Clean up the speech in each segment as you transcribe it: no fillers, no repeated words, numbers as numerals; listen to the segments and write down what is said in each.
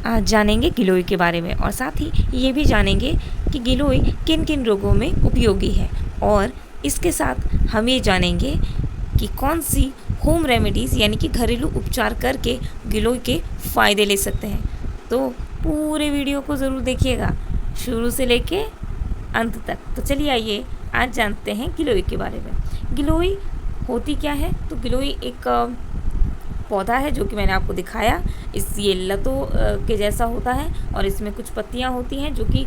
आज जानेंगे गिलोय के बारे में और साथ ही ये भी जानेंगे कि गिलोय किन किन रोगों में उपयोगी है, और इसके साथ हम ये जानेंगे कि कौन सी होम रेमेडीज़ यानी कि घरेलू उपचार करके गिलोय के फ़ायदे ले सकते हैं। तो पूरे वीडियो को ज़रूर देखिएगा शुरू से लेके अंत तक। तो चलिए आइए आज जानते हैं गिलोय के बारे में। गिलोय होती क्या है? तो गिलोय एक पौधा है जो कि मैंने आपको दिखाया। ये लतों के जैसा होता है और इसमें कुछ पत्तियां होती हैं जो कि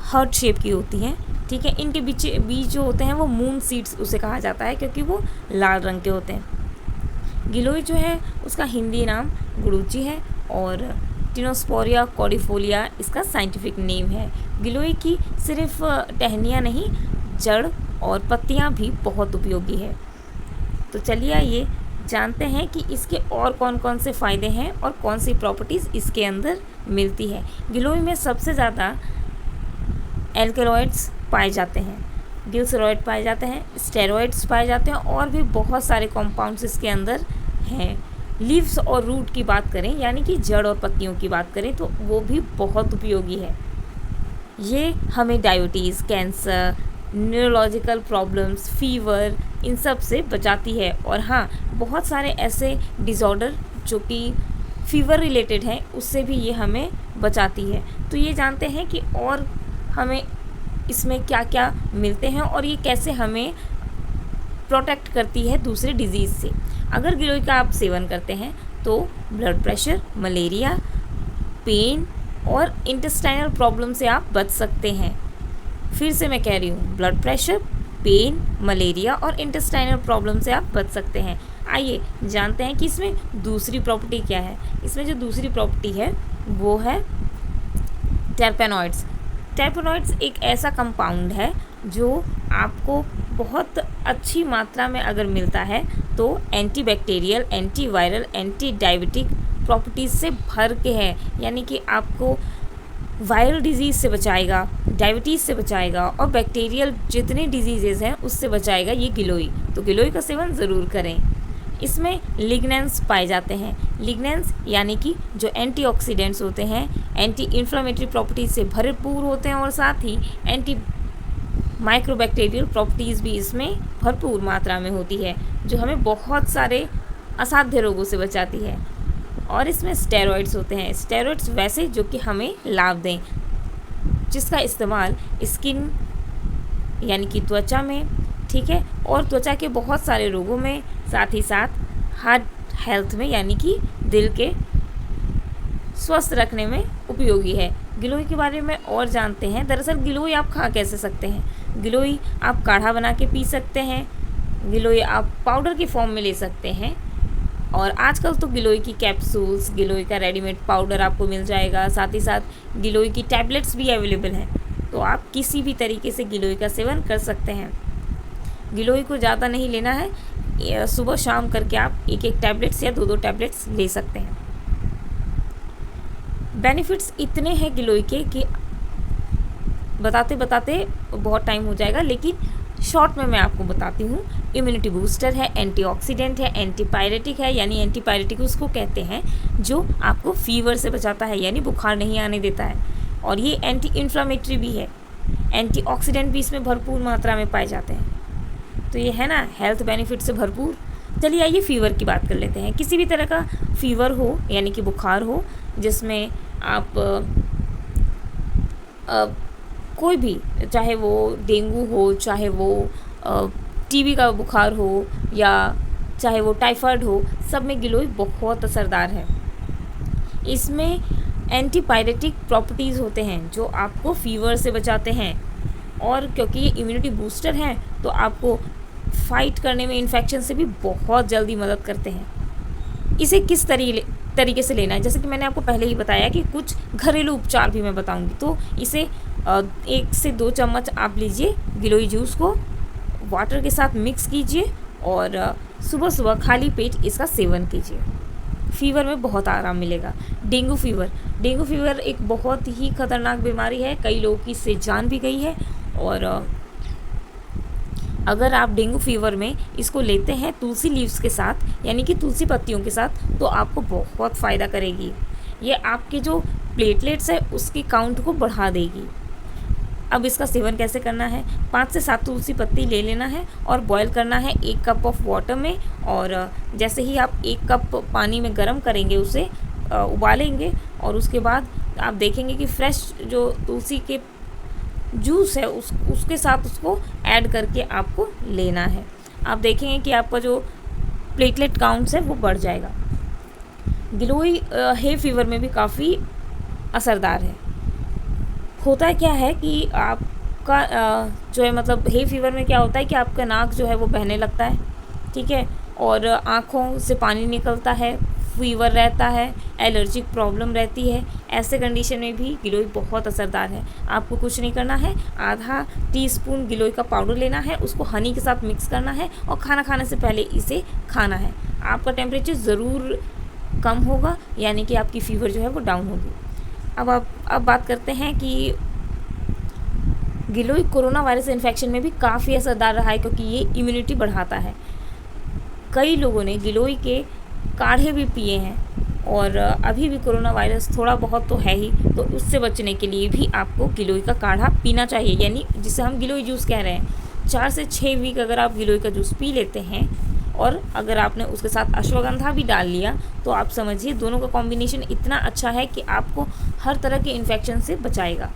हार्ट शेप की होती हैं। ठीक है, इनके बीज जो होते हैं वो मून सीड्स उसे कहा जाता है क्योंकि वो लाल रंग के होते हैं। गिलोय जो है उसका हिंदी नाम गुड़ूची है और टिनोस्पोरिया कॉर्डिफोलिया इसका साइंटिफिक नेम है। गिलोय की सिर्फ टहनियाँ नहीं, जड़ और पत्तियाँ भी बहुत उपयोगी है। तो चलिए आइए जानते हैं कि इसके और कौन कौन से फ़ायदे हैं और कौन सी प्रॉपर्टीज़ इसके अंदर मिलती है। गिलोय में सबसे ज़्यादा एल्कलॉइड्स पाए जाते हैं, ग्लिसरॉइड पाए जाते हैं, स्टेरॉइड्स पाए जाते हैं और भी बहुत सारे कंपाउंड्स इसके अंदर हैं। लीव्स और रूट की बात करें यानी कि जड़ और पत्तियों की बात करें तो वो भी बहुत उपयोगी है। ये हमें diabetes, cancer, neurological problems, fever in सब से बचाती है। और हाँ, बहुत सारे ऐसे डिसऑर्डर जो कि फीवर रिलेटेड हैं उससे भी ये हमें बचाती है। तो ये जानते हैं कि और हमें इसमें क्या क्या मिलते हैं और ये कैसे हमें प्रोटेक्ट करती है दूसरे डिजीज़ से। अगर गिलोय का आप सेवन करते हैं तो ब्लड प्रेशर, मलेरिया, पेन और इंटेस्टाइनल प्रॉब्लम से आप बच सकते हैं। फिर से मैं कह रही हूँ, ब्लड प्रेशर, पेन, मलेरिया और इंटेस्टाइनल प्रॉब्लम से आप बच सकते हैं। आइए जानते हैं कि इसमें दूसरी प्रॉपर्टी क्या है। इसमें जो दूसरी प्रॉपर्टी है वो है टर्पेनॉइड्स। टर्पेनॉइड्स एक ऐसा कंपाउंड है जो आपको बहुत अच्छी मात्रा में अगर मिलता है तो antibacterial, antiviral, anti diabetic properties से भर के है। यानी कि आपको वायरल डिजीज़ से बचाएगा, डायबिटीज़ से बचाएगा और बैक्टीरियल जितने डिजीज़ेज़ हैं उससे बचाएगा ये गिलोय। तो गिलोय का सेवन ज़रूर करें। इसमें लिग्नेंस पाए जाते हैं। लिग्नेंस यानी कि जो एंटीऑक्सीडेंट्स होते हैं, एंटी इन्फ्लेमेटरी प्रॉपर्टीज़ से भरपूर होते हैं और साथ ही एंटी माइक्रोबैक्टीरियल प्रॉपर्टीज़ भी इसमें भरपूर मात्रा में होती है जो हमें बहुत सारे असाध्य रोगों से बचाती है। और इसमें स्टेरॉइड्स होते हैं। स्टेरॉइड्स वैसे जो कि हमें लाभ दें, जिसका इस्तेमाल स्किन यानी कि त्वचा में, ठीक है, और त्वचा के बहुत सारे रोगों में, साथ ही साथ हार्ट हेल्थ में यानी कि दिल के स्वस्थ रखने में उपयोगी है। गिलोय के बारे में और जानते हैं। दरअसल गिलोय आप खा कैसे सकते हैं? गिलोय आप काढ़ा बना के पी सकते हैं, गिलोय आप पाउडर के फॉर्म में ले सकते हैं और आजकल तो गिलोय की कैप्सूल्स, गिलोय का रेडीमेड पाउडर आपको मिल जाएगा। साथ ही साथ गिलोय की टैबलेट्स भी अवेलेबल हैं। तो आप किसी भी तरीके से गिलोय का सेवन कर सकते हैं। गिलोय को ज़्यादा नहीं लेना है, सुबह शाम करके आप एक एक टैबलेट्स या दो दो टैबलेट्स ले सकते हैं। बेनिफिट्स इतने हैं गिलोय के कि बताते बताते बहुत टाइम हो जाएगा, लेकिन शॉर्ट में मैं आपको बताती हूँ। इम्यूनिटी बूस्टर है, एंटीऑक्सीडेंट है, एंटीपायरेटिक है, यानी एंटीपायरेटिक उसको कहते हैं जो आपको फीवर से बचाता है यानी बुखार नहीं आने देता है। और ये एंटी इन्फ्लामेटरी भी है। एंटीऑक्सीडेंट भी इसमें भरपूर मात्रा में पाए जाते हैं। तो ये है ना हेल्थ बेनिफिट से भरपूर। चलिए आइए फीवर की बात कर लेते हैं। किसी भी तरह का फीवर हो यानी कि बुखार हो जिसमें आप कोई भी, चाहे वो डेंगू हो, चाहे वो टीबी का बुखार हो या चाहे वो टाइफाइड हो, सब में गिलोय बहुत असरदार है। इसमें एंटीपायरेटिक प्रॉपर्टीज़ होते हैं जो आपको फीवर से बचाते हैं और क्योंकि ये इम्यूनिटी बूस्टर हैं तो आपको फाइट करने में इन्फेक्शन से भी बहुत जल्दी मदद करते हैं। इसे किस तरीके से लेना है, जैसे कि मैंने आपको पहले ही बताया कि कुछ घरेलू उपचार भी मैं बताऊंगी। तो इसे 1 से 2 चम्मच आप लीजिए गिलोय जूस को, वाटर के साथ मिक्स कीजिए और सुबह सुबह खाली पेट इसका सेवन कीजिए। फीवर में बहुत आराम मिलेगा। डेंगू फीवर एक बहुत ही खतरनाक बीमारी है, कई लोगों की इससे जान भी गई है। और अगर आप डेंगू फीवर में इसको लेते हैं तुलसी लीव्स के साथ यानी कि तुलसी पत्तियों के साथ तो आपको बहुत फ़ायदा करेगी। ये आपके जो प्लेटलेट्स है उसकी काउंट को बढ़ा देगी। अब इसका सेवन कैसे करना है, 5 से 7 तुलसी पत्ती ले लेना है और बॉईल करना है 1 कप ऑफ वाटर में। और जैसे ही आप 1 कप पानी में गर्म करेंगे, उसे उबालेंगे और उसके बाद आप देखेंगे कि फ्रेश जो तुलसी के जूस है उसके साथ उसको ऐड करके आपको लेना है। आप देखेंगे कि आपका जो प्लेटलेट काउंट्स है वो बढ़ जाएगा। गिलोय हे फीवर में भी काफ़ी असरदार है। होता क्या है कि आपका जो है मतलब हे फीवर में क्या होता है कि आपका नाक जो है वो बहने लगता है, ठीक है, और आँखों से पानी निकलता है, फीवर रहता है, एलर्जिक प्रॉब्लम रहती है। ऐसे कंडीशन में भी गिलोय बहुत असरदार है। आपको कुछ नहीं करना है, आधा टीस्पून गिलोय का पाउडर लेना है, उसको हनी के साथ मिक्स करना है और खाना खाने से पहले इसे खाना है। आपका टेम्परेचर ज़रूर कम होगा, यानी कि आपकी फ़ीवर जो है वो डाउन होगी। अब बात करते हैं कि गिलोय कोरोना वायरस इन्फेक्शन में भी काफ़ी असरदार रहा है, क्योंकि ये इम्यूनिटी बढ़ाता है। कई लोगों ने गिलोय के काढ़े भी पिए हैं और अभी भी कोरोना वायरस थोड़ा बहुत तो है ही, तो उससे बचने के लिए भी आपको गिलोय का काढ़ा पीना चाहिए, यानी जिसे हम गिलोय जूस कह रहे हैं। 4 से 6 वीक अगर आप गिलोय का जूस पी लेते हैं और अगर आपने उसके साथ अश्वगंधा भी डाल लिया, तो आप समझिए दोनों का कॉम्बिनेशन इतना अच्छा है कि आपको हर तरह के इन्फेक्शन से बचाएगा।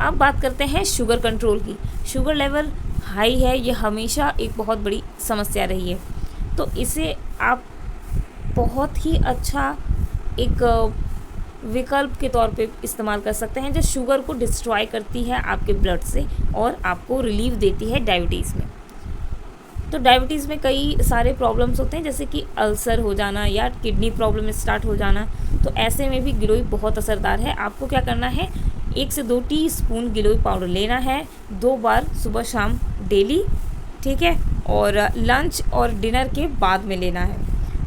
अब बात करते हैं शुगर कंट्रोल की। शुगर लेवल हाई है, ये हमेशा एक बहुत बड़ी समस्या रही है, तो इसे आप बहुत ही अच्छा एक विकल्प के तौर पे इस्तेमाल कर सकते हैं, जो शुगर को डिस्ट्रॉय करती है आपके ब्लड से और आपको रिलीफ देती है डायबिटीज़ में। तो डायबिटीज़ में कई सारे प्रॉब्लम्स होते हैं, जैसे कि अल्सर हो जाना या किडनी प्रॉब्लम स्टार्ट हो जाना, तो ऐसे में भी गिलोय बहुत असरदार है। आपको क्या करना है, 1 से 2 टीस्पून गिलोय पाउडर लेना है 2 बार सुबह शाम डेली, ठीक है, और लंच और डिनर के बाद में लेना है।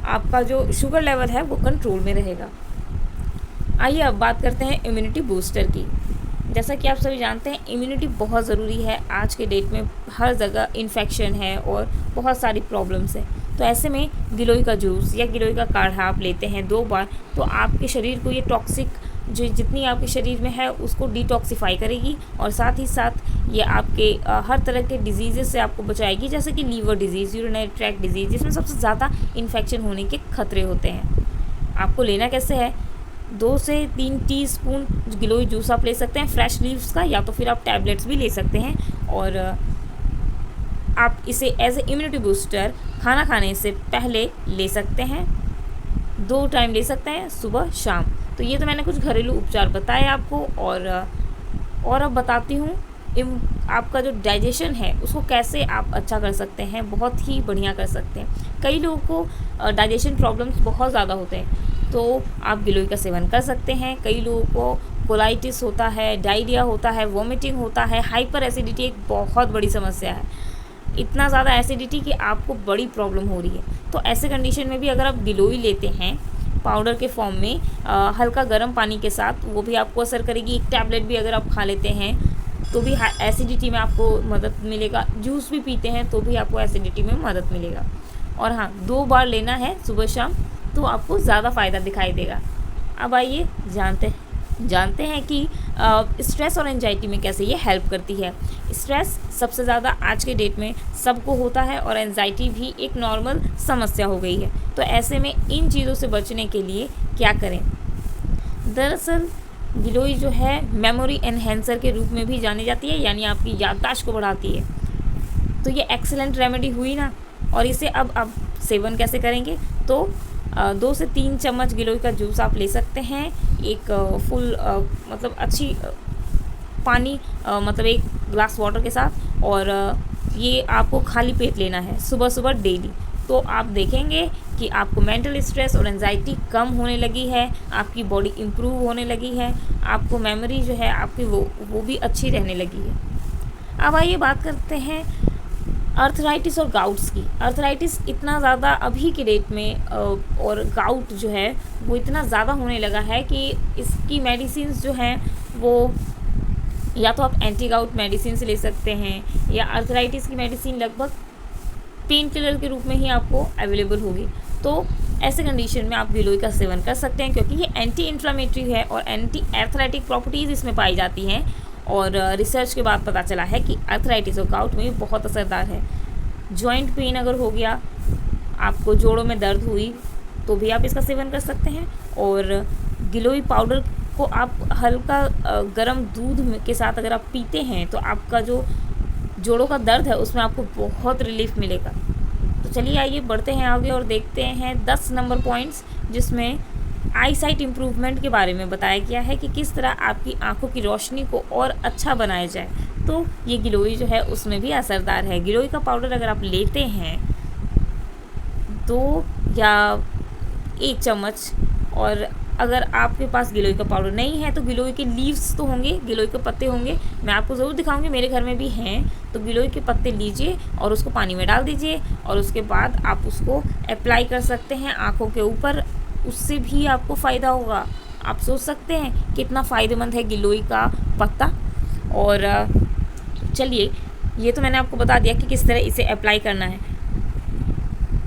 आपका जो शुगर लेवल है वो कंट्रोल में रहेगा। आइए अब बात करते हैं इम्यूनिटी बूस्टर की। जैसा कि आप सभी जानते हैं, इम्यूनिटी बहुत ज़रूरी है। आज के डेट में हर जगह इन्फेक्शन है और बहुत सारी प्रॉब्लम्स हैं, तो ऐसे में गिलोय का जूस या गिलोय का काढ़ा आप लेते हैं 2 बार, तो आपके शरीर को ये टॉक्सिक जो जितनी आपके शरीर में है उसको डिटॉक्सिफाई करेगी और साथ ही साथ ये आपके हर तरह के डिजीज़ से आपको बचाएगी, जैसे कि liver disease, urinary tract disease, जिसमें सबसे ज़्यादा इन्फेक्शन होने के खतरे होते हैं। आपको लेना कैसे है, 2 से 3 टीस्पून गिलोय जूस आप ले सकते हैं फ्रेश लीव्स का, या तो फिर आप टैबलेट्स भी ले सकते हैं। और आप इसे एज ए इम्यूनिटी बूस्टर खाना खाने से पहले ले सकते हैं, 2 टाइम ले सकते हैं, सुबह शाम। तो ये तो मैंने कुछ घरेलू उपचार बताए आपको, और अब बताती हूँ आपका जो डाइजेशन है उसको कैसे आप अच्छा कर सकते हैं, बहुत ही बढ़िया कर सकते हैं। कई लोगों को डाइजेशन प्रॉब्लम्स बहुत ज़्यादा होते हैं, तो आप गिलोय का सेवन कर सकते हैं। कई लोगों को कोलाइटिस होता है, डायरिया होता है, वॉमिटिंग होता है, हाइपर एसिडिटी एक बहुत बड़ी समस्या है, इतना ज़्यादा एसिडिटी कि आपको बड़ी प्रॉब्लम हो रही है। तो ऐसे कंडीशन में भी अगर आप गिलोय लेते हैं पाउडर के फॉर्म में हल्का गर्म पानी के साथ, वो भी आपको असर करेगी। एक टैबलेट भी अगर आप खा लेते हैं तो भी एसिडिटी में आपको मदद मिलेगा। जूस भी पीते हैं तो भी आपको एसिडिटी में मदद मिलेगा। और हाँ, 2 बार लेना है सुबह शाम, तो आपको ज़्यादा फ़ायदा दिखाई देगा। अब आइए जानते हैं कि स्ट्रेस और एंजाइटी में कैसे ये हेल्प करती है। स्ट्रेस सबसे ज़्यादा आज के डेट में सबको होता है और एंजाइटी भी एक नॉर्मल समस्या हो गई है। तो ऐसे में इन चीज़ों से बचने के लिए क्या करें। दरअसल गिलोय जो है मेमोरी एनहेंसर के रूप में भी जानी जाती है, यानी आपकी याददाश्त को बढ़ाती है। तो ये एक्सीलेंट रेमेडी हुई ना। और इसे अब आप सेवन कैसे करेंगे, तो 2 से 3 चम्मच गिलोय का जूस आप ले सकते हैं, एक फुल मतलब अच्छी पानी मतलब 1 ग्लास वाटर के साथ, और ये आपको खाली पेट लेना है सुबह सुबह डेली। तो आप देखेंगे कि आपको मेंटल स्ट्रेस और एंजाइटी कम होने लगी है, आपकी बॉडी इम्प्रूव होने लगी है, आपको मेमोरी जो है आपकी वो भी अच्छी रहने लगी है। अब आइए बात करते हैं अर्थराइटिस और गाउट्स की। अर्थराइटिस इतना ज़्यादा अभी के डेट में और गाउट जो है वो इतना ज़्यादा होने लगा है कि इसकी मेडिसिन्स जो हैं वो या तो आप एंटी गाउट मेडिसिन से ले सकते हैं, या अर्थराइटिस की मेडिसिन लगभग पेन किलर के रूप में ही आपको अवेलेबल होगी। तो ऐसे कंडीशन में आप गिलोय का सेवन कर सकते हैं, क्योंकि ये एंटी इन्फ्लामेटरी है और एंटी एर्थराइटिक प्रॉपर्टीज़ इसमें पाई जाती हैं। और रिसर्च के बाद पता चला है कि आर्थराइटिस और गाउट में बहुत असरदार है। जॉइंट पेन अगर हो गया, आपको जोड़ों में दर्द हुई, तो भी आप इसका सेवन कर सकते हैं। और गिलोय पाउडर को आप हल्का गर्म दूध के साथ अगर आप पीते हैं तो आपका जो जोड़ों का दर्द है उसमें आपको बहुत रिलीफ मिलेगा। तो चलिए आइए बढ़ते हैं आगे और देखते हैं 10 नंबर पॉइंट्स, जिसमें आई साइट इम्प्रूवमेंट के बारे में बताया गया है कि किस तरह आपकी आंखों की रोशनी को और अच्छा बनाया जाए। तो ये गिलोय जो है उसमें भी असरदार है। गिलोय का पाउडर अगर आप लेते हैं 2 या 1 चम्मच, और अगर आपके पास गिलोय का पाउडर नहीं है तो गिलोय के लीव्स तो होंगे, गिलोय के पत्ते होंगे, मैं आपको ज़रूर दिखाऊंगी, मेरे घर में भी हैं। तो गिलोय के पत्ते लीजिए और उसको पानी में डाल दीजिए, और उसके बाद आप उसको अप्लाई कर सकते हैं आँखों के ऊपर। उससे भी आपको फ़ायदा होगा। आप सोच सकते हैं कितना फ़ायदेमंद है गिलोय का पत्ता। और चलिए, ये तो मैंने आपको बता दिया कि किस तरह इसे अप्लाई करना है।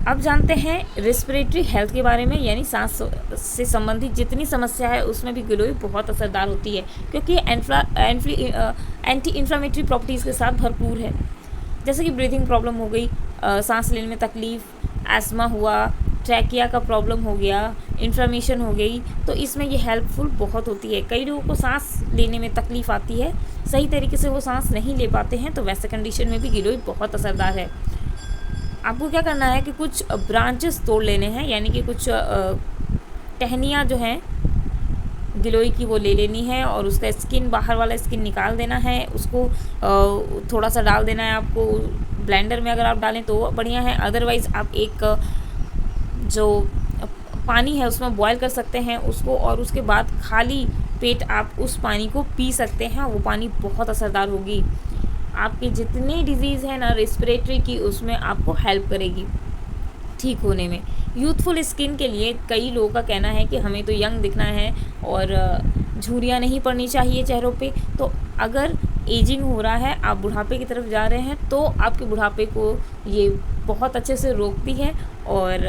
अब जानते हैं रेस्पिरेटरी हेल्थ के बारे में, यानी सांस से संबंधित जितनी समस्या है उसमें भी गिलोय बहुत असरदार होती है, क्योंकि एंटी इन्फ्लामेटरी प्रॉपर्टीज़ के साथ भरपूर है। जैसे कि ब्रीथिंग प्रॉब्लम हो गई, सांस लेने में तकलीफ़, एस्मा हुआ, ट्रैकिया का प्रॉब्लम हो गया, इन्फ्लामेशन हो गई, तो इसमें ये हेल्पफुल बहुत होती है। कई लोगों को सांस लेने में तकलीफ़ आती है, सही तरीके से वो सांस नहीं ले पाते हैं, तो वैसे कंडीशन में भी गिलोय बहुत असरदार है। आपको क्या करना है कि कुछ ब्रांचेस तोड़ लेने हैं, यानी कि कुछ टहनियाँ जो हैं गिलोय की वो ले लेनी है, और उसका स्किन, बाहर वाला स्किन निकाल देना है। उसको थोड़ा सा डाल देना है आपको ब्लेंडर में, अगर आप डालें तो बढ़िया है। अदरवाइज़ आप एक जो पानी है उसमें बॉयल कर सकते हैं उसको, और उसके बाद खाली पेट आप उस पानी को पी सकते हैं। वो पानी बहुत असरदार होगी। आपकी जितनी डिजीज़ है ना रेस्पिरेटरी की, उसमें आपको हेल्प करेगी ठीक होने में। यूथफुल स्किन के लिए कई लोगों का कहना है कि हमें तो यंग दिखना है और झुर्रियाँ नहीं पड़नी चाहिए चेहरों पे। तो अगर एजिंग हो रहा है, आप बुढ़ापे की तरफ जा रहे हैं, तो आपके बुढ़ापे को ये बहुत अच्छे से रोकती है, और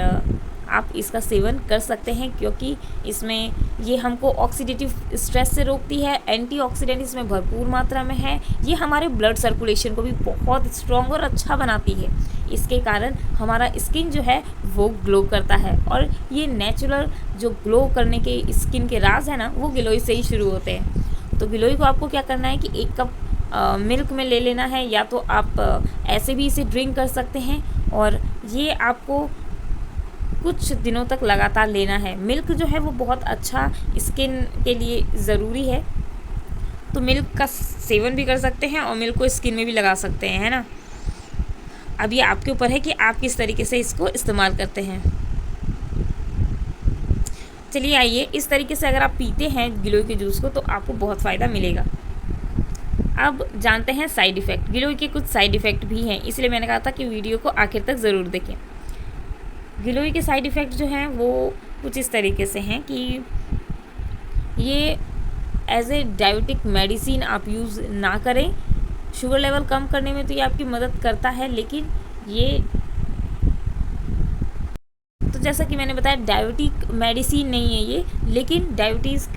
आप इसका सेवन कर सकते हैं, क्योंकि इसमें ये हमको ऑक्सीडेटिव स्ट्रेस से रोकती है। एंटीऑक्सीडेंट इसमें भरपूर मात्रा में है। ये हमारे ब्लड सर्कुलेशन को भी बहुत स्ट्रॉन्ग और अच्छा बनाती है। इसके कारण हमारा स्किन जो है वो ग्लो करता है, और ये नेचुरल जो ग्लो करने के स्किन के राज है ना, वो गिलोय से ही शुरू होते हैं। तो गिलोय को आपको क्या करना है कि 1 कप मिल्क में ले लेना है, या तो आप ऐसे भी इसे ड्रिंक कर सकते हैं, और ये आपको कुछ दिनों तक लगातार लेना है। मिल्क जो है वो बहुत अच्छा स्किन के लिए ज़रूरी है, तो मिल्क का सेवन भी कर सकते हैं और मिल्क को स्किन में भी लगा सकते हैं, है ना। अब ये आपके ऊपर है कि आप किस तरीके से इसको इस्तेमाल करते हैं। चलिए आइए, इस तरीके से अगर आप पीते हैं गिलोय के जूस को तो आपको बहुत फ़ायदा मिलेगा। अब जानते हैं साइड इफ़ेक्ट। गिलोय के कुछ साइड इफ़ेक्ट भी हैं, इसलिए मैंने कहा था कि वीडियो को आखिर तक ज़रूर देखें। गिलोय के साइड इफ़ेक्ट जो हैं वो कुछ इस तरीके से हैं कि ये एज ए डायबिटिक मेडिसिन आप यूज़ ना करें। शुगर लेवल कम करने में तो ये आपकी मदद करता है, लेकिन ये तो जैसा कि मैंने बताया डायबिटिक मेडिसिन नहीं है ये, लेकिन डायबिटीज़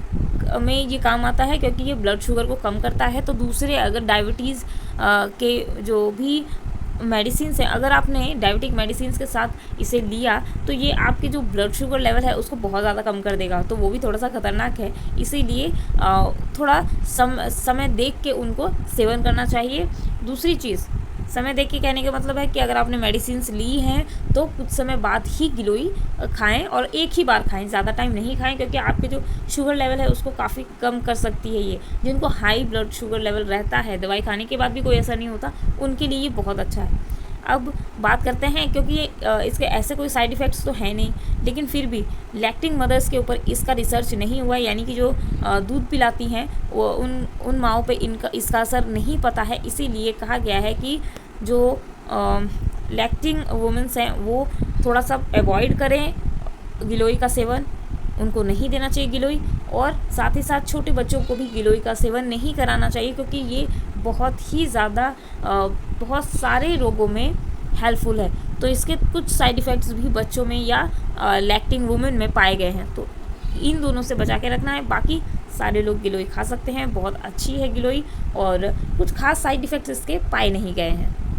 में ये काम आता है, क्योंकि ये ब्लड शुगर को कम करता है। तो दूसरे अगर डायबिटीज़ के जो भी मेडिसिन्स हैं, अगर आपने डायबिटिक मेडिसिन्स के साथ इसे लिया तो ये आपके जो ब्लड शुगर लेवल है उसको बहुत ज़्यादा कम कर देगा, तो वो भी थोड़ा सा ख़तरनाक है। इसीलिए थोड़ा समय देख के उनको सेवन करना चाहिए। दूसरी चीज़, समय देख के कहने का मतलब है कि अगर आपने मेडिसिन्स ली हैं तो कुछ समय बाद ही गिलोय खाएं, और एक ही बार खाएं, ज़्यादा टाइम नहीं खाएं, क्योंकि आपके जो शुगर लेवल है उसको काफ़ी कम कर सकती है ये। जिनको हाई ब्लड शुगर लेवल रहता है, दवाई खाने के बाद भी कोई असर नहीं होता, उनके लिए ये बहुत अच्छा है। अब बात करते हैं, क्योंकि ये इसके ऐसे कोई साइड इफ़ेक्ट्स तो हैं नहीं, लेकिन फिर भी लैक्टिंग मदर्स के ऊपर इसका रिसर्च नहीं हुआ, यानी कि जो दूध पिलाती हैं वो उन माँओं पे इसका असर नहीं पता है। इसीलिए कहा गया है कि जो लैक्टिंग वुमेंस हैं वो थोड़ा सा अवॉइड करें गिलोय का सेवन, उनको नहीं देना चाहिए गिलोय, और साथ ही साथ छोटे बच्चों को भी गिलोय का सेवन नहीं कराना चाहिए, क्योंकि ये बहुत ही ज़्यादा बहुत सारे रोगों में हेल्पफुल है। तो इसके कुछ साइड इफ़ेक्ट्स भी बच्चों में या लैक्टिंग वुमेन में पाए गए हैं, तो इन दोनों से बचा के रखना है। बाकी सारे लोग गिलोय खा सकते हैं, बहुत अच्छी है गिलोय और कुछ खास साइड इफ़ेक्ट्स इसके पाए नहीं गए हैं।